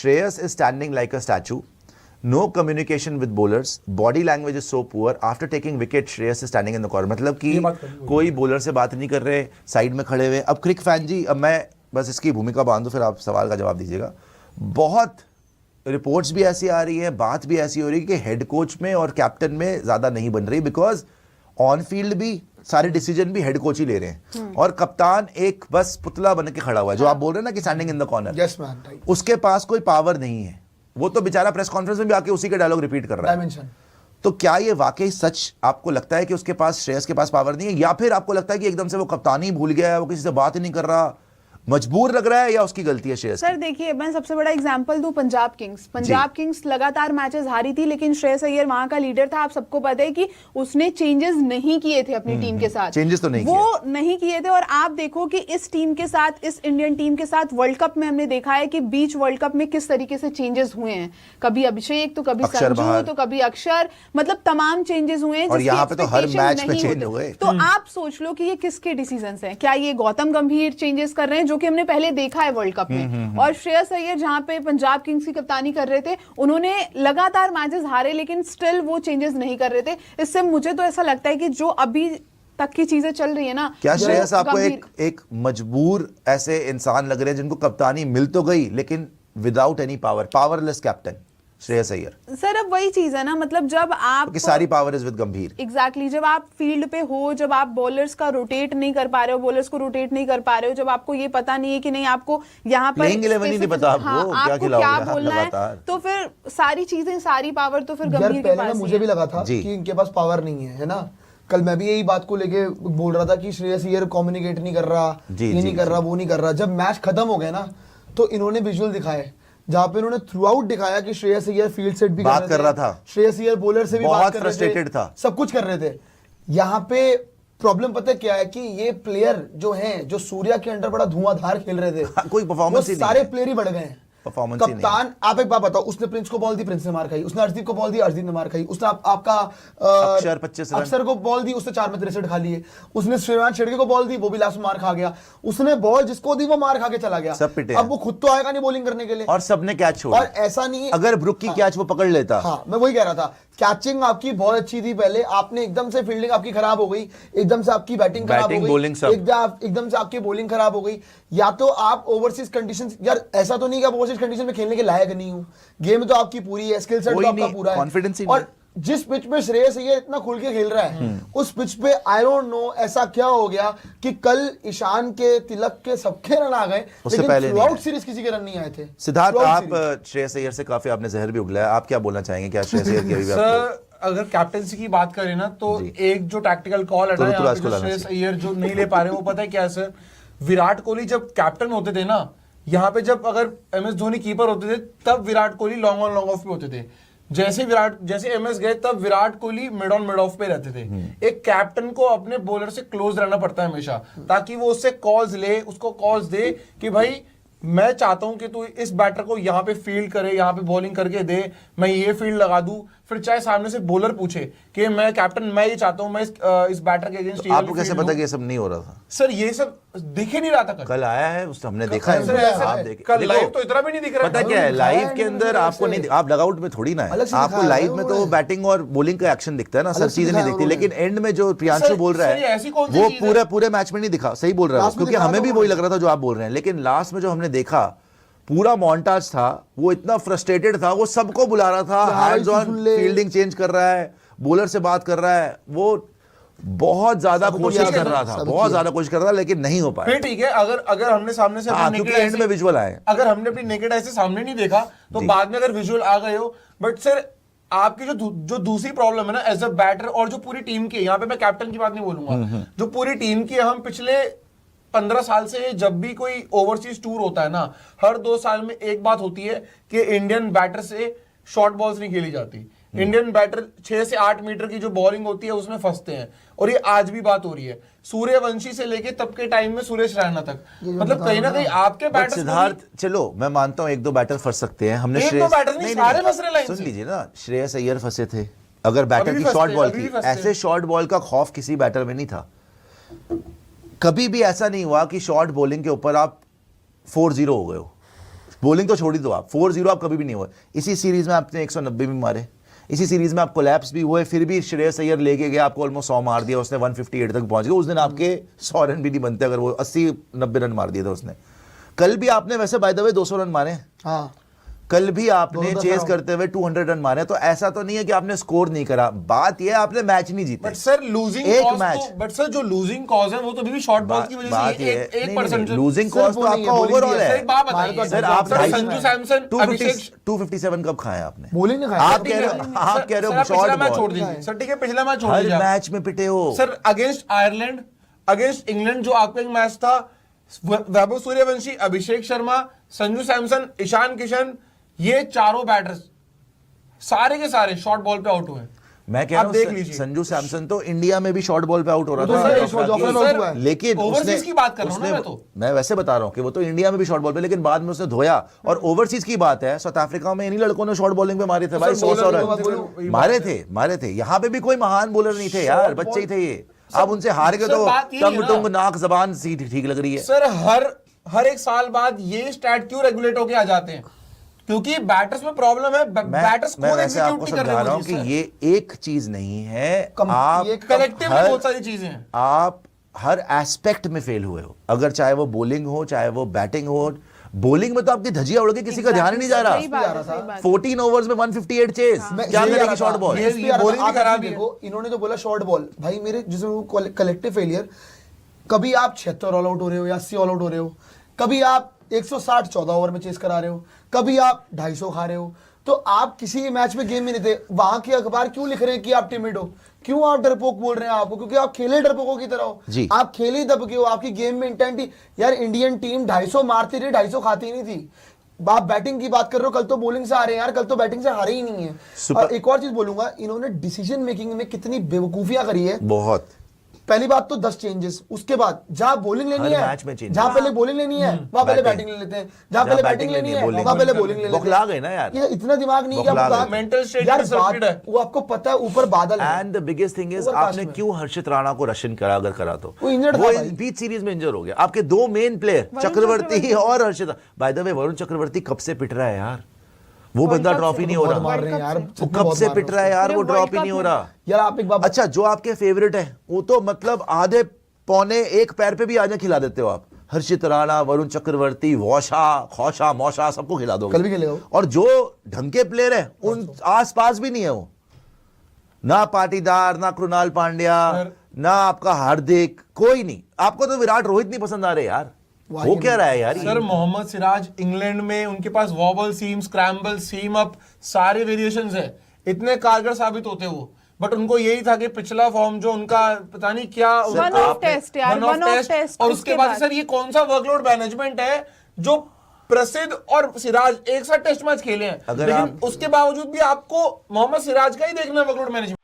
Shreyas is standing like a statue. No communication with bowlers. Body language is so poor. After taking wicket, Shreyas is standing in the corner. मतलब कि कोई bowler से बात नहीं कर रहे, side में खड़े हुए. अब क्रिक फैन जी, अब मैं बस इसकी भूमिका बांधूं, फिर आप सवाल का जवाब दीजिएगा. बहुत रिपोर्ट्स भी ऐसी आ रही है, बात भी ऐसी हो रही है कि हेड कोच में और कैप्टन में ज़्यादा नहीं बन रही, बिकॉज ऑन फील्ड भी सारे डिसीजन भी हेड कोच ही ले रहे हैं और कप्तान एक बस पुतला बन के खड़ा हुआ है, जो आप बोल रहे हैं ना कि standing in the corner. Yes man, right. उसके पास कोई पावर नहीं है. वो तो बेचारा प्रेस कॉन्फ्रेंस में भी आके उसी के डायलॉग रिपीट कर रहा है. डायमेंशन. तो क्या ये वाकई सच आपको लगता है कि उसके पास, श्रेयस के पास पावर नहीं है, या फिर आपको लगता है कि एकदम से वो कप्तानी भूल गया है, वो किसी से बात ही नहीं कर रहा, मजबूर लग रहा है, या उसकी गलती है श्रेयस? सर देखिए, मैं सबसे बड़ा एग्जांपल दूं, पंजाब किंग्स लगातार मैचेस हारी थी, लेकिन श्रेयस अय्यर वहां का लीडर था. आप सबको पता है कि उसने चेंजेस नहीं किए थे अपनी टीम के साथ. चेंजेस तो नहीं वो नहीं किए थे. और आप देखो कि इस टीम के साथ, इस इंडियन टीम के साथ वर्ल्ड कप में हमने देखा है कि बीच वर्ल्ड कप में किस तरीके से चेंजेस हुए हैं. कभी अभिषेक, तो कभी संजू, तो कभी अक्षर, मतलब तमाम चेंजेस हुए हैं. और यहाँ पे तो हर मैच में चेंज हुए. तो आप सोच लो कि ये किसके डिसीजंस हैं. क्या ये गौतम गंभीर चेंजेस कर रहे हैं, जो कि हमने पहले देखा है वर्ल्ड कप में? और श्रेयस अय्यर जहां पे पंजाब किंग्स की कप्तानी कर रहे थे, उन्होंने लगातार मैचेस हारे, लेकिन स्टिल वो चेंजेस नहीं कर रहे थे. इससे मुझे तो ऐसा लगता है कि जो अभी तक की चीजें चल रही है ना, क्या श्रेयस आपको एक मजबूर ऐसे इंसान लग रहे हैं जिनको कप्तानी मिल तो गई, लेकिन without any power, powerless captain Shreyas Iyer? Sir अब वही चीज है ना, मतलब जब आप कि सारी पावर इज विद गंभीर. एग्जैक्टली, जब आप फील्ड पे हो, जब आप बॉलर्स का रोटेट नहीं कर पा रहे हो, बॉलर्स को रोटेट नहीं कर पा रहे हो, जब आपको ये पता नहीं है कि नहीं आपको यहाँ पर प्लेइंग 11 ही नहीं पता आपको क्या बोलना है, तो फिर सारी चीजें, सारी पावर तो फिर गंभीर के पास. मुझे भी लगा था कि इनके पास पावर नहीं है ना. कल मैं भी यही बात को लेके बोल रहा था कि श्रेयस अय्यर कम्युनिकेट नहीं कर रहा, ये नहीं कर रहा, वो नहीं कर रहा. जब मैच खत्म हो गया ना, तो इन्होंने विजुअल दिखाए जहां पे इन्होंने थ्रू आउट दिखाया कि श्रेयस अय्यर फील्ड सेट भी बात कर रहा था, श्रेयस अय्यर बॉलर से भी बात कर रहे थे, सब कुछ कर रहे थे. यहाँ पे प्रॉब्लम पता है क्या है कि ये प्लेयर जो हैं, जो सूर्या के अंडर बड़ा धुआंधार खेल रहे थे, कोई परफॉर्मेंस ही नहीं, सारे प्लेयर ही बढ़ गए हैं. कप्तान, आप एक बात बताओ, उसने प्रिंस को बॉल दी, प्रिंस ने मार खाई. उसने अर्शदीप को बॉल दी, अर्शदीप ने मार खाई. उसने आपका अक्षर को बॉल दी, उसने 4 में 63 खा लिए. उसने श्रीमान शेड़के को बॉल दी, वो भी लास्ट में मार खा गया. उसने बॉल जिसको दी वो मार खा के चला गया. सब पिटे. अब वो खुद तो आएगा नहीं बॉलिंग करने के लिए, और सबने कैच छोड़ा. और ऐसा नहीं, अगर ब्रुक की कैच वो पकड़ लेता. हाँ, मैं वही कह रहा था, कैचिंग आपकी बहुत अच्छी थी पहले, आपने एकदम से फील्डिंग आपकी खराब हो गई, एकदम से आपकी बैटिंग खराब हो गई, एकदम से आपकी बॉलिंग खराब हो गई. या तो आप ओवरसीज कंडीशंस, यार ऐसा तो नहीं कि आप ओवरसीज कंडीशन में खेलने के लायक नहीं हो. गेम तो आपकी पूरी है, स्किल सेट तो आपका पूरा है, कॉन्फिडेंस ही. और जिस पिच पे श्रेयस अय्यर इतना खुल के खेल रहा है, उस पिच पे आई डोंट नो ऐसा क्या हो गया कि कल ईशान के, तिलक के सबके रन आ गए, लेकिन थ्रू आउट सीरीज किसी के रन नहीं आए थे. सिद्धार्थ, आप श्रेयस अय्यर से काफी आपने जहर भी उगलाया, आप क्या बोलना चाहेंगे? क्या श्रेयस अय्यर की सर अगर कैप्टेंसी की बात करें ना, तो एक जो टैक्टिकल कॉल है ना, श्रेयस अय्यर जो नहीं ले पा रहे हैं, वो पता है क्या सर? विराट कोहली जब कैप्टन होते थे ना, यहाँ पे जब अगर MS धोनी कीपर होते थे, तब Virat Kohli long on long off पे होते थे. जैसे MS गए, तब Virat Kohli mid on mid of पे रहते थे. एक कैप्टन को अपने बॉलर से क्लोज रहना पड़ता है हमेशा, ताकि वो उससे कॉल्स ले, उसको कॉल्स दे कि भाई मैं चाहता हूं कि तू इस बैटर को यहाँ पे फील्ड करे, यहाँ पे बॉलिंग करके दे, मैं ये फील्ड लगा दूं. फिर चाहे सामने से बॉलर पूछे कि मैं कैप्टन, मैं ये चाहता हूं, मैं इस बैटर के अगेंस्ट. आपको कैसे पता कि ये सब नहीं हो रहा था? सर ये सब दिख ही नहीं रहा था. कल आया है, उसने हमने देखा है. आप देखे कल लाइव तो इतना भी नहीं दिख रहा. पता क्या है, लाइव के अंदर आपको नहीं, आप लगआउट में थोड़ी ना है, आपको लाइव में तो बैटिंग और बॉलिंग का एक्शन दिखता है ना, सब चीजें नहीं दिखती. लेकिन एंड में जो प्रियांशु बोल रहा है, वो पूरे मैच में नहीं दिखा. सही बोल रहा है, क्योंकि हमें भी वही लग रहा था जो आप बोल रहे हैं. लेकिन लास्ट में जो हमने देखा, पूरा मॉन्टाज था, वो इतना फ्रस्ट्रेटेड था, वो सबको बुला रहा था, हैंड्स ऑन, फील्डिंग चेंज कर रहा है, बॉलर से बात कर रहा है, वो बहुत ज्यादा कोशिश कर रहा था, बहुत ज्यादा कोशिश कर रहा था, लेकिन नहीं हो पाया. फिर ठीक है, अगर हमने सामने से एंड में विजुअल आए, अगर हमने अपनी नेकेड आई से सामने नहीं देखा, तो बाद में अगर विजुअल आ गए हो. बट सर आपकी जो दूसरी प्रॉब्लम है ना एज अ बैटर, और जो पूरी टीम की, यहाँ पे मैं कैप्टन की बात नहीं बोलूंगा, जो पूरी टीम की, हम पिछले 15 साल से जब भी कोई ओवरसीज टूर होता है ना, हर 2 साल में एक बात होती है कि इंडियन बैटर से शॉर्ट बॉल्स नहीं खेली जाती. इंडियन बैटर 6 से 8 मीटर की जो बॉलिंग होती है उसमें फंसते हैं, और ये आज भी बात हो रही है. सूर्यवंशी से लेके तब के टाइम में सुरेश रैना तक, मतलब कहीं ना कहीं आपके बैटर. सिद्धार्थ, चलो मैं मानता हूं 1-2 बैटर फंस सकते हैं. हमने सारे फंस रहे लाइन से. सुन लीजिए ना, श्रेयस अय्यर फंसे थे. अगर बैटर की शॉर्ट बॉल की, ऐसे शॉर्ट बॉल का खौफ किसी बैटर में नहीं था. कभी भी ऐसा नहीं हुआ कि शॉर्ट बॉलिंग के ऊपर आप 4-0 हो गए हो. बॉलिंग तो छोड़ ही दो आप, 4-0 आप कभी भी नहीं हुए। इसी सीरीज में आपने 190 भी मारे, इसी सीरीज में आप कोलैप्स भी हुए, फिर भी श्रेयस अय्यर लेके गया, आपको ऑलमोस्ट 100 मार दिया उसने, 158 तक पहुंच गया। उस दिन आपके 100 रन भी नहीं बनते अगर वो 80-90 रन मार दिए थे उसने। कल भी आपने वैसे बाय द वे 200 रन मारे, हाँ कल भी आपने चेस करते हुए 200 रन मारे, तो ऐसा तो नहीं है कि आपने स्कोर नहीं करा, बात यह आपने मैच नहीं जीते। बट सर लूजिंग एक कॉज मैच, बट सर जो लूजिंग कॉज है वो तो अभी भी शॉर्ट बॉल की वजह से 1% लूजिंग कॉज तो आपका ओवरऑल है। एक बात बताइए सर आप संजू सैमसन 257 कब खाए आपने? बॉलिंग नहीं खाया आप कह रहे हो शॉर्ट मैच छोड़ बॉल, दीजिए सर, ठीक है पिछला मैच छोड़ हर दीजिए मैच में पिटे हो sir. Against Ireland, against England जो आपका एक मैच था, वैभव सूर्यवंशी, अभिषेक शर्मा, संजू सैमसन, ईशान किशन, ये चारों बैटर्स सारे के सारे शॉर्ट बॉल पे आउट हुए। मैं कह रहा हूं संजू सैमसन तो इंडिया में भी शॉर्ट बॉल पे आउट हो रहा था, लेकिन ओवरसीज की बात कर रहा हूं मैं वैसे बता रहा हूं कि वो तो इंडिया में भी शॉर्ट बॉल पे, लेकिन बाद में उसने धोया। और ओवरसीज की बात है, साउथ अफ्रीका में इन्हीं लड़कों ने शॉर्ट बॉलिंग पे मारे थे भाई, 100 रन मारे थे। यहाँ पे भी कोई महान बॉलर नहीं थे यार, बच्चे ही थे ये। आप उनसे हार गए तो टंग टुंग नाक जबान सी ठीक लग रही है। सर हर एक साल बाद ये स्टैट क्यों रेगुलेट होके आ जाते हैं? क्योंकि बैटर्स में प्रॉब्लम है, बैटर्स मैं वैसे आपको समझा रहा हूं कि ये एक चीज नहीं है, आप कलेक्टिव में बहुत सारी चीजें हैं, आप हर एस्पेक्ट में फेल हुए हो। अगर चाहे वो बॉलिंग हो चाहे वो बैटिंग हो, बॉलिंग में तो आपकी धजिया उड़ के किसी का ध्यान ही नहीं जा रहा। 14 ओवर्स में 158 चेस, क्या करेगी शॉर्ट बॉल? देखो इन्होंने जो बोला शॉर्ट बॉल, भाई मेरे जिसमें कलेक्टिव फेलियर, कभी आप 76 ऑल आउट हो रहे हो या 80 ऑल आउट हो रहे हो, कभी आप 160 14 ओवर में चेस करा रहे हो, कभी आप 250 खा रहे हो, तो आप किसी मैच में गेम में नहीं थे। वहां के अखबार क्यों लिख रहे हैं कि आप टिमिड हो, क्यों आप डरपोक बोल रहे हैं आपको? क्योंकि आप खेले डरपोकों की तरह हो, आप खेले ही दब के हो, आपकी गेम में इंटेंट ही। यार इंडियन टीम 250 मारती रही, 250 खाती नहीं थी। आप बैटिंग की बात कर रहे हो, कल तो बॉलिंग से आ रहे हैं यार, कल तो बैटिंग से हारे ही नहीं है। और एक और चीज बोलूंगा, इन्होंने डिसीजन मेकिंग में कितनी बेवकूफियां करी है। बहुत। पहली बात तो 10 चेंजेस, उसके बाद जहां बॉलिंग लेनी है, जहां पहले बॉलिंग लेनी है वहां पहले बैटिंग ले लेते हैं, जहां पहले बैटिंग लेनी है वहां पहले बॉलिंग ले लेते हैं। बौखला गए ना यार, ये इतना दिमाग नहीं है, मेंटल स्टेट यार वो आपको पता है ऊपर बादल है। And the biggest thing is आपने क्यों हर्षित राणा को रशियन करा? अगर करा तो वो इंजर्ड था भाई, बीच सीरीज में इंजर हो गया। आपके दो मेन प्लेयर चक्रवर्ती और हर्षित, by the way Varun Chakravarthy कब से पिट रहा है यार, वो बंदा ड्रॉप ही नहीं हो रहा। वो कब से पिट रहा है यार, वो ड्रॉप ही नहीं हो रहा यार। आप एक बात, अच्छा जो आपके फेवरेट है वो तो मतलब आधे पौने एक पैर पे भी आने खिला देते हो आप। हर्षित राणा, वरुण चक्रवर्ती, वॉशा, खौशा, मौशा सबको खिला दो, कल भी खेलेगा। और जो ढंग के प्लेयर है उन आसपास भी नहीं है वो, ना पाटीदार, ना कृणाल पांड्या, ना आपका हार्दिक, कोई नहीं। आपको तो विराट रोहित नहीं पसंद आ रहे यार, वो क्या रहा है यार? सर मोहम्मद सिराज इंग्लैंड में उनके पास वॉबल सीम, स्क्रैम्बल सीम अप, सारे वेरिएशंस है, इतने कारगर साबित होते वो। बट उनको यही था कि पिछला फॉर्म जो उनका पता नहीं क्या वन ऑफ टेस्ट यार, वन ऑफ टेस्ट। और उसके बाद सर ये कौन सा वर्कलोड मैनेजमेंट है जो प्रसिद्ध और सिराज एक साथ टेस्ट मैच खेले हैं, लेकिन उसके बावजूद भी आपको मोहम्मद सिराज का ही देखना है वर्कलोड मैनेजमेंट।